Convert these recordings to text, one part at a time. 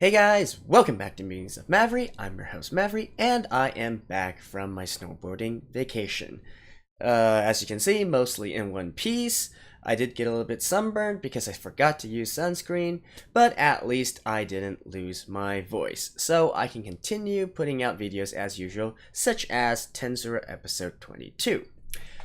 Hey guys, welcome back to Meetings of Maverick. I'm your host Maverick, and I am back from my snowboarding vacation. As you can see, mostly in one piece. I did get a little bit sunburned because I forgot to use sunscreen, but at least I didn't lose my voice, so I can continue putting out videos as usual, such as Tensura episode 22.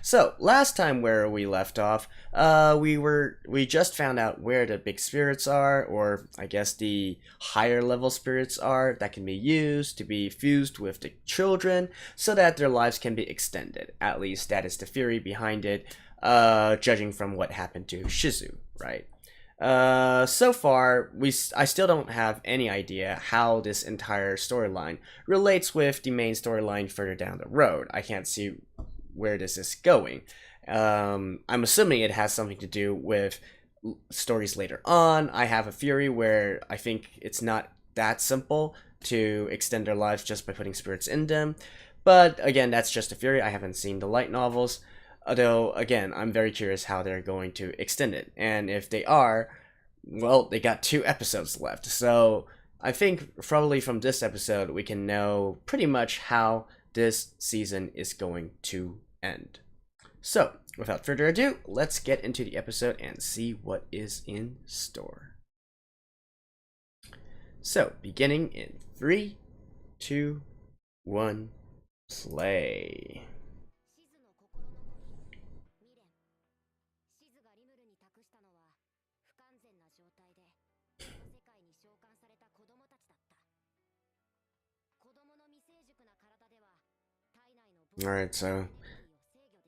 So last time where we left off, we just found out where the big spirits are, or I guess the higher level spirits are that can be used to be fused with the children, so that their lives can be extended. At least that is the theory behind it, judging from what happened to Shizu, right? So far, I still don't have any idea how this entire storyline relates with the main storyline further down the road. I can't see where this is going. I'm assuming it has something to do with stories later on. I have a theory where I think it's not that simple to extend their lives just by putting spirits in them. But again, that's just a theory. I haven't seen the light novels. Although, again, I'm very curious how they're going to extend it. And if they are, well, they got 2 episodes left. So I think probably from this episode, we can know pretty much how this season is going to end. So, without further ado, let's get into the episode and see what is in store. So, beginning in 3, 2, 1, play. Alright, so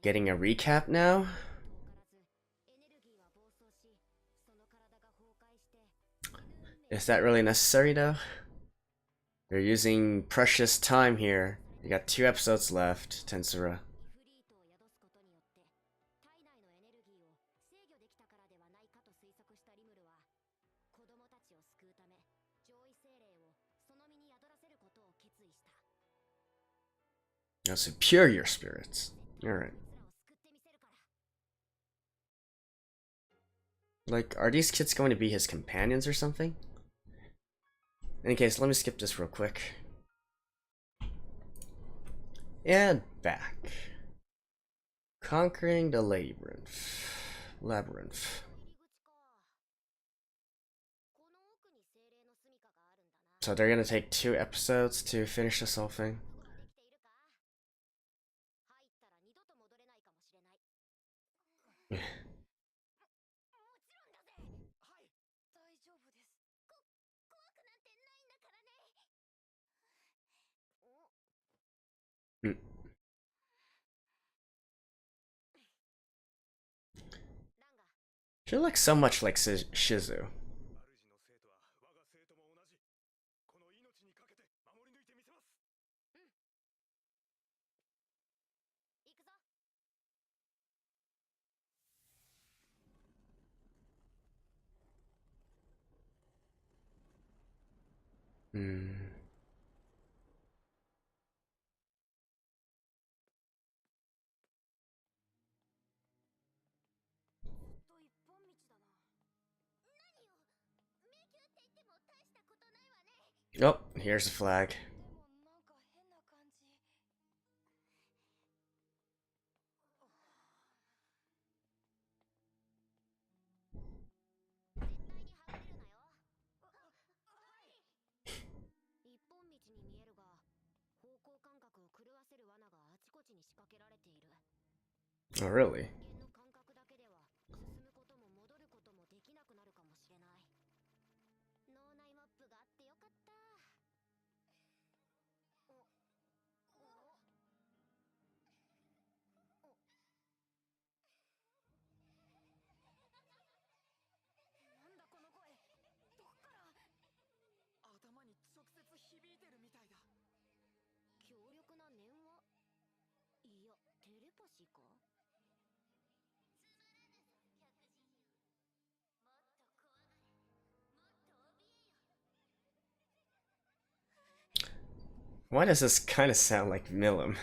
getting a recap now. Is that really necessary though? They're using precious time here. You got 2 episodes left, Tensura. Oh, superior spirits. Alright. Like, are these kids going to be his companions or something? In any case, let me skip this real quick. And back. Conquering the labyrinth. So they're gonna take 2 episodes to finish this whole thing. She looks so much like Shizu. Hmm. Oh, here's the flag. Oh, really? Why does this kind of sound like Milim?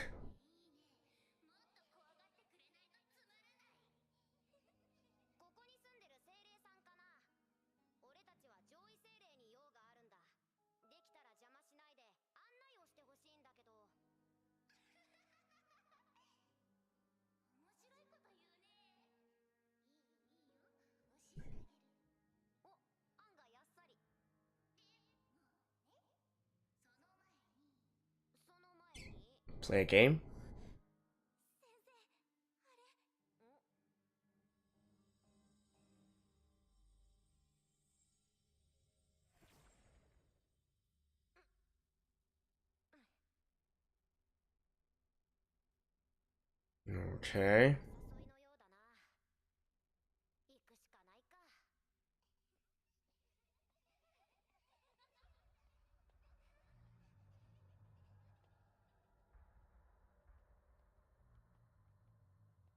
Play a game? Okay.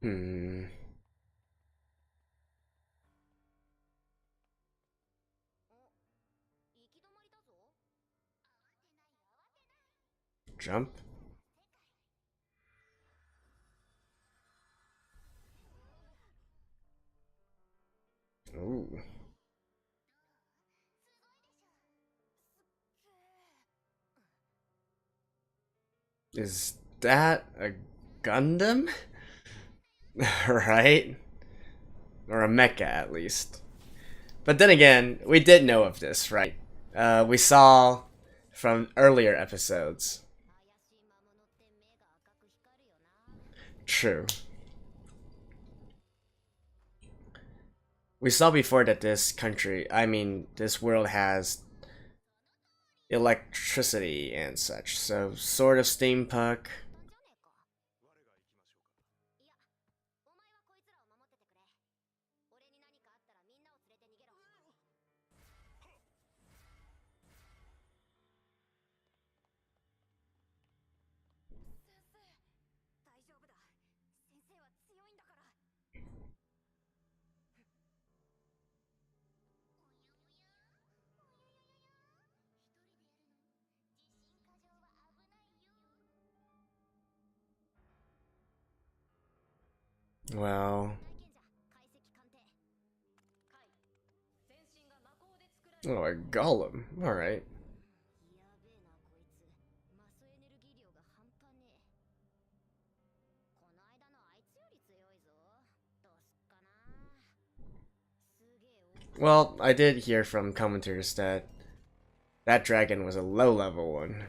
Hmm. Jump? Ooh. Is that a Gundam? Right? Or a mecha, at least. But then again, we did know of this, right? We saw from earlier episodes. True. We saw before that this country, I mean, this world has electricity and such, so sort of steampunk. Well... Oh, a golem. Alright. Well, I did hear from commentators that that dragon was a low-level one.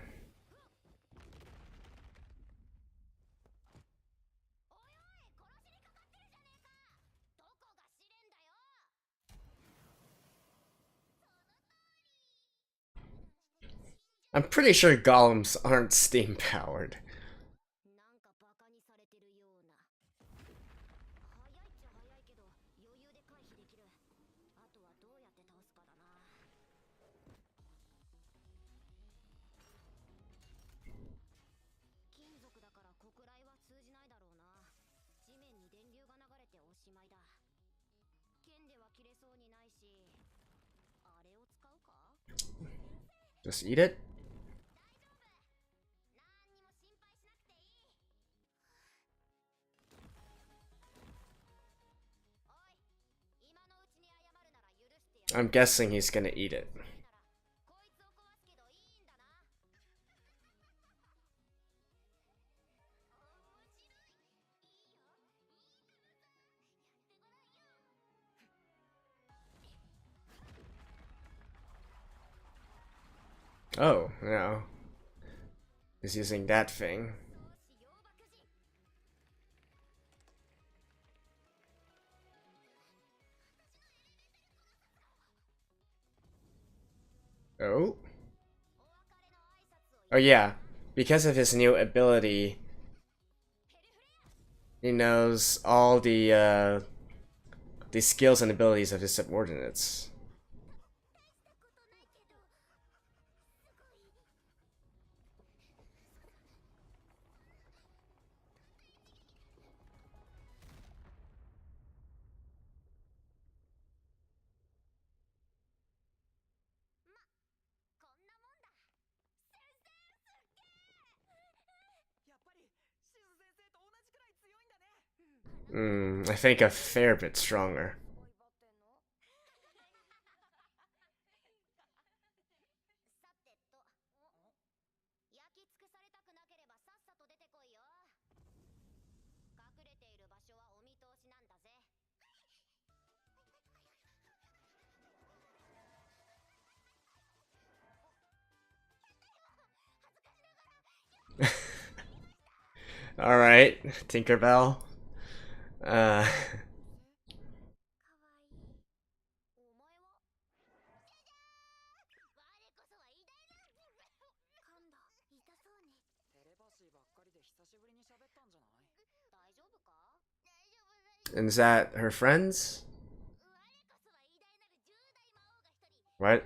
I'm pretty sure golems aren't steam-powered. Just eat it? I'm guessing he's gonna eat it. Oh, no. He's using that thing. Oh? Oh yeah, because of his new ability, he knows all the skills and abilities of his subordinates. I think a fair bit stronger. Alright, Tinkerbell. Uh, and is that her friends? What?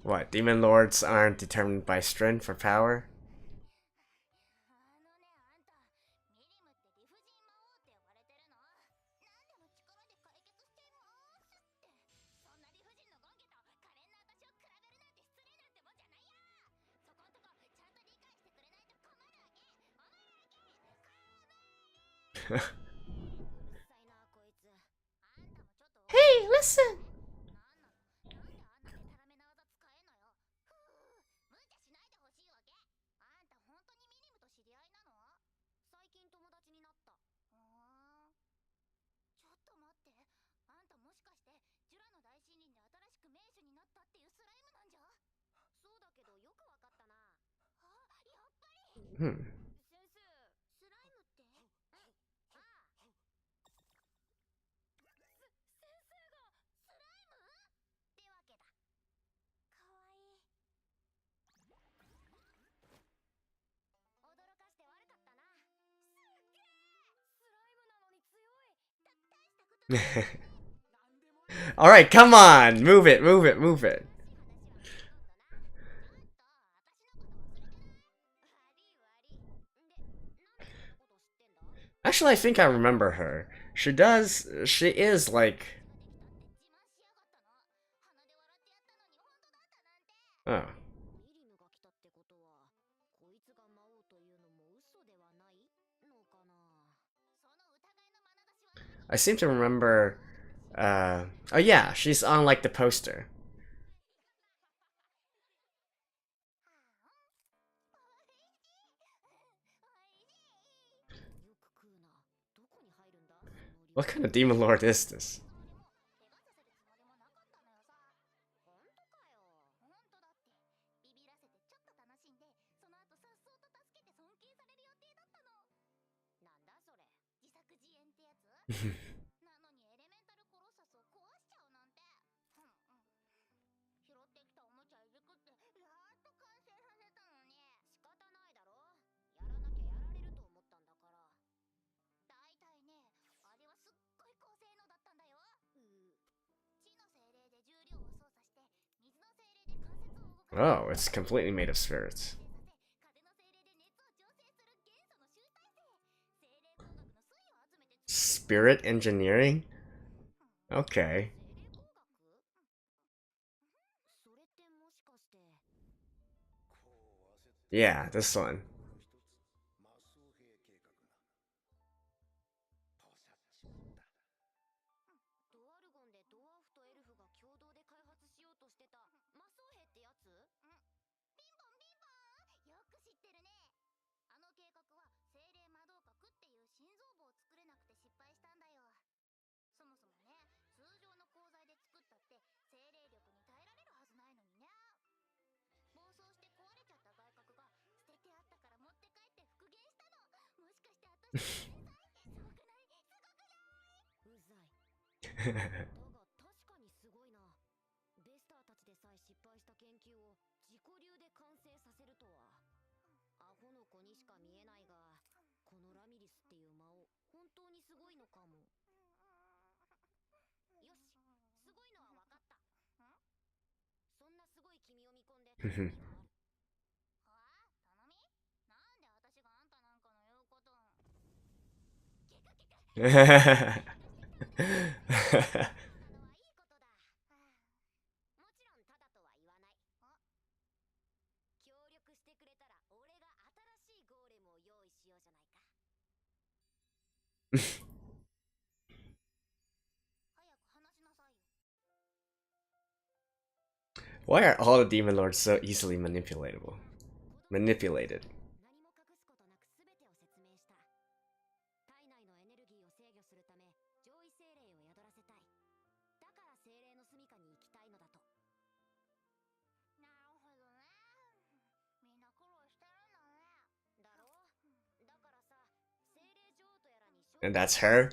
What, demon lords aren't determined by strength or power? Hey, listen! Alright, come on! Move it, move it, move it. Actually, I think I remember her. She is like... Oh. I seem to remember... oh yeah, she's on like the poster. What kind of demon lord is this? Oh, it's completely made of spirits. Spirit engineering? Okay. Yeah, this one. Why are all the demon lords so easily manipulatable? Manipulated. And that's her?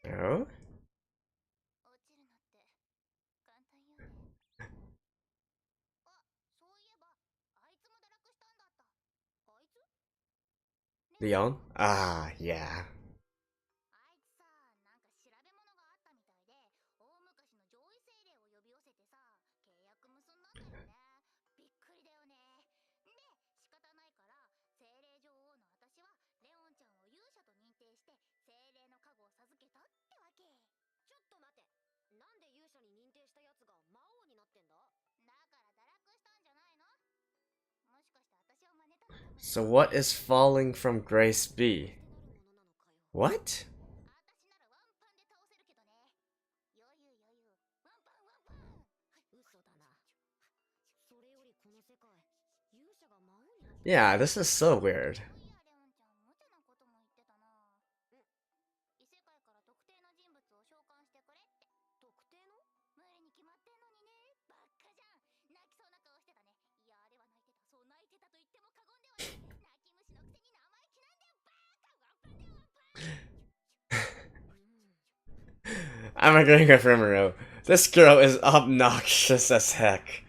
Oh? Leon? Ah, yeah. So what is falling from Grace B? What? Yeah, this is so weird. I'm agreeing with Rimuru. This girl is obnoxious as heck.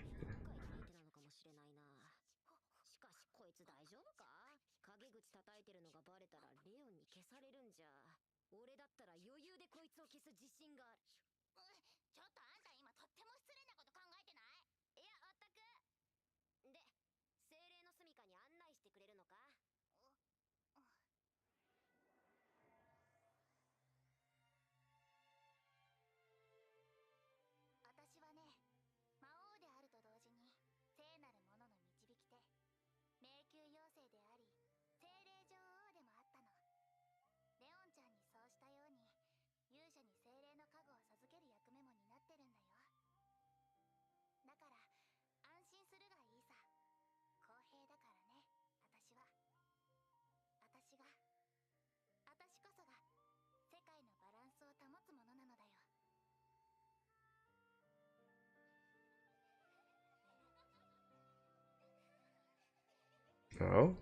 Oh?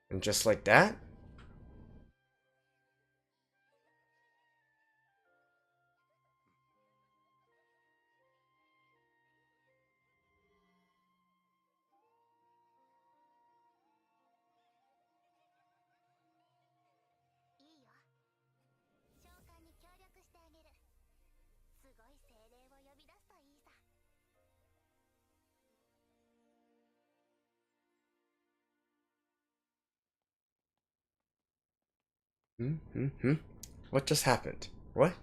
And just like that? What just happened? What?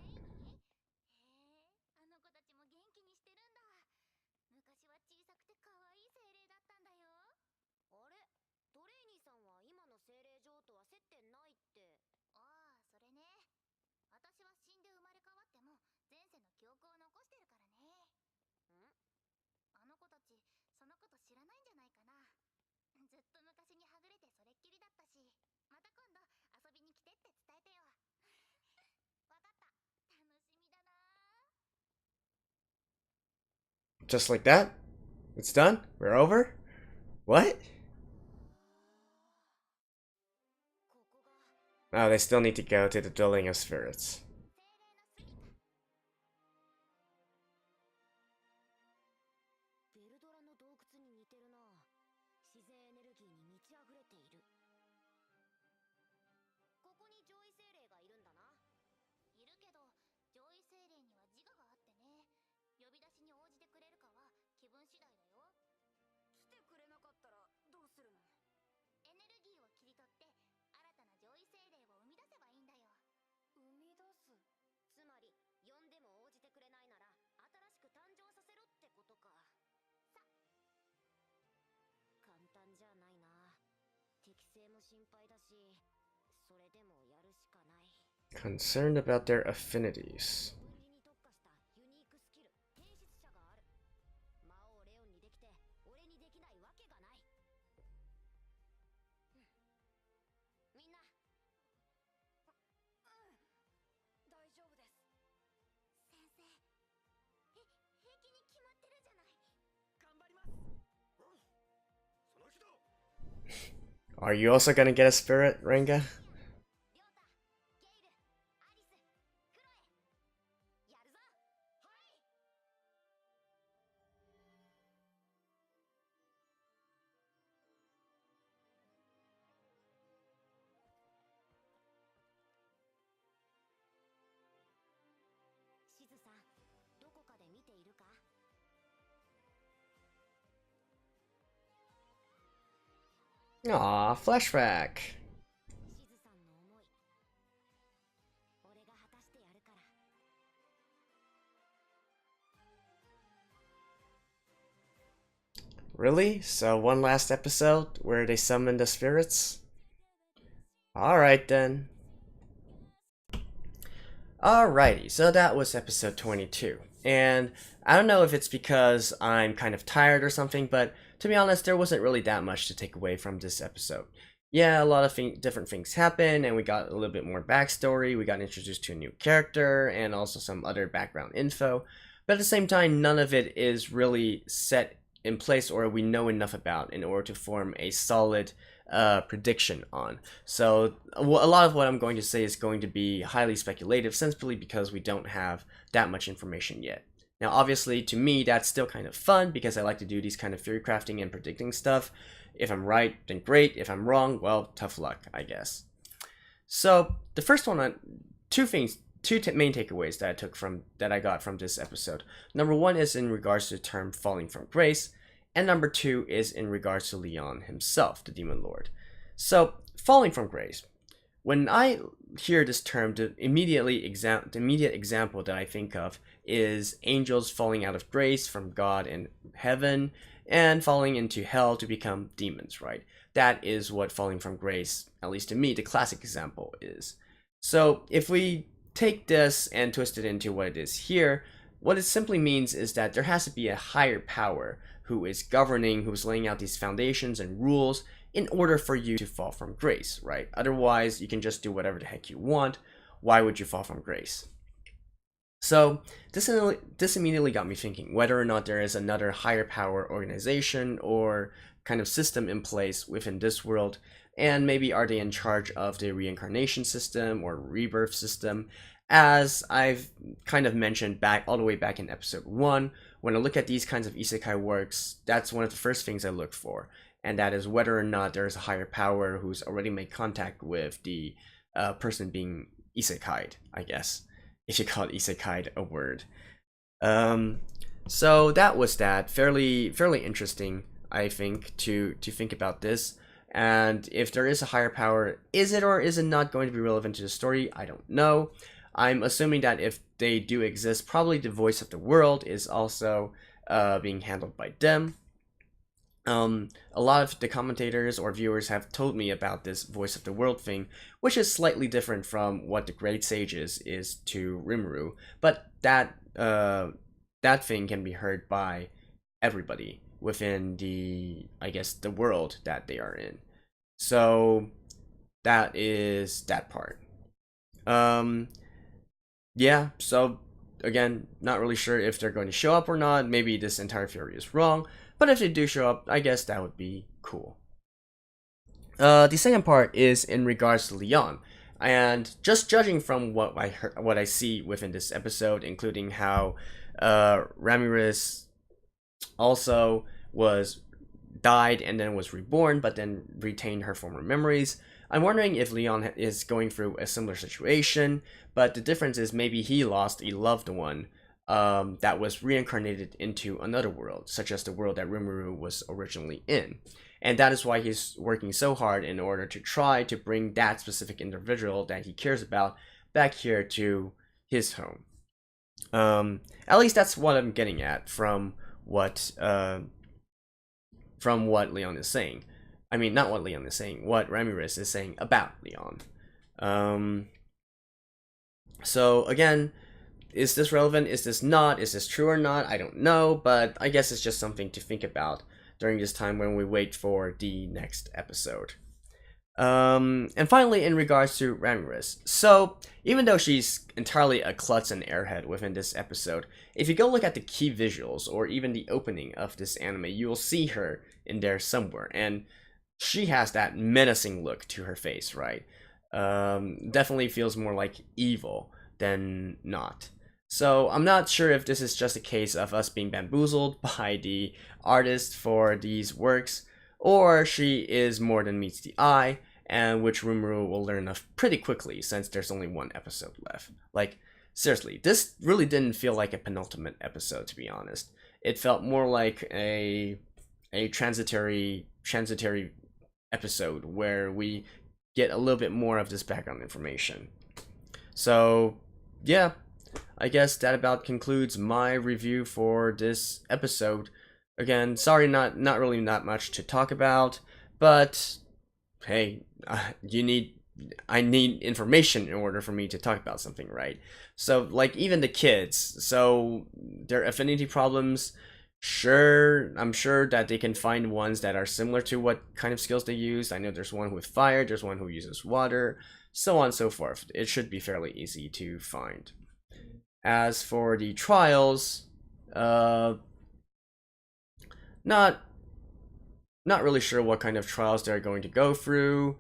Just like that? It's done? We're over? What? Oh, they still need to go to the dwelling of spirits. Concerned about their affinities. Are you also gonna get a spirit, Renga? Aw, flashback. Really? So one last episode where they summon the spirits? Alright then. Alrighty, so that was episode 22. And I don't know if it's because I'm kind of tired or something, but to be honest, there wasn't really that much to take away from this episode. Yeah, a lot of different things happened, and we got a little bit more backstory, we got introduced to a new character, and also some other background info. But at the same time, none of it is really set in place or we know enough about in order to form a solid prediction on. So a lot of what I'm going to say is going to be highly speculative, simply because we don't have that much information yet. Now obviously to me that's still kind of fun because I like to do these kind of theory crafting and predicting stuff. If I'm right, then great. If I'm wrong, well, tough luck, I guess. So the first one, two main takeaways that I got from this episode. Number one is in regards to the term falling from grace, and number two is in regards to Leon himself, the Demon Lord. So falling from grace. When I hear this term, the immediate example that I think of is angels falling out of grace from God in heaven and falling into hell to become demons, right? That is what falling from grace, at least to me, the classic example is. So if we take this and twist it into what it is here, what it simply means is that there has to be a higher power who is governing, who's laying out these foundations and rules in order for you to fall from grace, right? Otherwise, you can just do whatever the heck you want. Why would you fall from grace? So this immediately got me thinking whether or not there is another higher power organization or kind of system in place within this world, and maybe are they in charge of the reincarnation system or rebirth system. As I've kind of mentioned all the way back in episode 1, when I look at these kinds of isekai works, that's one of the first things I look for, and that is whether or not there is a higher power who's already made contact with the person being isekai'd, I guess, if you call it isekai'd a word. So that was that. Fairly interesting, I think, to think about this. And if there is a higher power, is it or is it not going to be relevant to the story? I don't know. I'm assuming that if they do exist, probably the voice of the world is also being handled by them. A lot of the commentators or viewers have told me about this voice of the world thing, which is slightly different from what the Great Sages is to Rimuru, but that thing can be heard by everybody within the, I guess, the world that they are in. So that is that part. Yeah, so again, not really sure if they're going to show up or not. Maybe this entire theory is wrong, but if they do show up, I guess that would be cool. The second part is in regards to Leon. And just judging from what I see within this episode, including how Ramirez also died and then was reborn, but then retained her former memories, I'm wondering if Leon is going through a similar situation, but the difference is maybe he lost a loved one that was reincarnated into another world, such as the world that Rimuru was originally in. And that is why he's working so hard in order to try to bring that specific individual that he cares about back here to his home. At least that's what I'm getting at from what Leon is saying. I mean, not what Leon is saying, what Ramirez is saying about Leon. So again, is this relevant? Is this not? Is this true or not? I don't know, but I guess it's just something to think about during this time when we wait for the next episode. And finally, in regards to Ramirez. So, even though she's entirely a klutz and airhead within this episode, if you go look at the key visuals or even the opening of this anime, you will see her in there somewhere. And she has that menacing look to her face, right? Definitely feels more like evil than not. So I'm not sure if this is just a case of us being bamboozled by the artist for these works, or she is more than meets the eye, and which Rimuru will learn of pretty quickly since there's only one episode left. Like, seriously, this really didn't feel like a penultimate episode, to be honest. It felt more like a transitory episode where we get a little bit more of this background information. So, yeah, I guess that about concludes my review for this episode. Again, sorry, not really not much to talk about, but hey, I need information in order for me to talk about something, right? So, like, even the kids, so their affinity problems, sure, I'm sure that they can find ones that are similar to what kind of skills they use. I know there's one with fire, there's one who uses water, so on and so forth. It should be fairly easy to find. As for the trials, not really sure what kind of trials they're going to go through.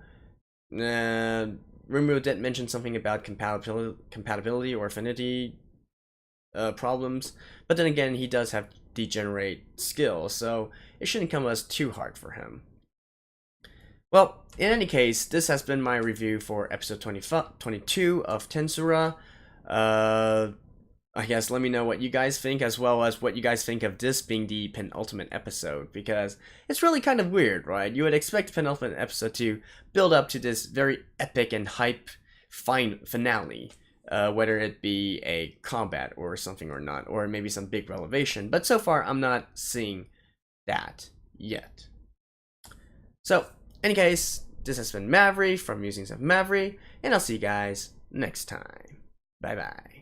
Rimuru did mention something about compatibility or affinity problems, but then again, he does have degenerate skill, so it shouldn't come as too hard for him. Well, in any case, this has been my review for episode 22 of Tensura. I guess let me know what you guys think, as well as what you guys think of this being the penultimate episode, because it's really kind of weird, right? You would expect the penultimate episode to build up to this very epic and hype finale, whether it be a combat or something or not, or maybe some big revelation, but so far I'm not seeing that yet. So, in any case, this has been Mavri from Musings of Mavri, and I'll see you guys next time. Bye bye.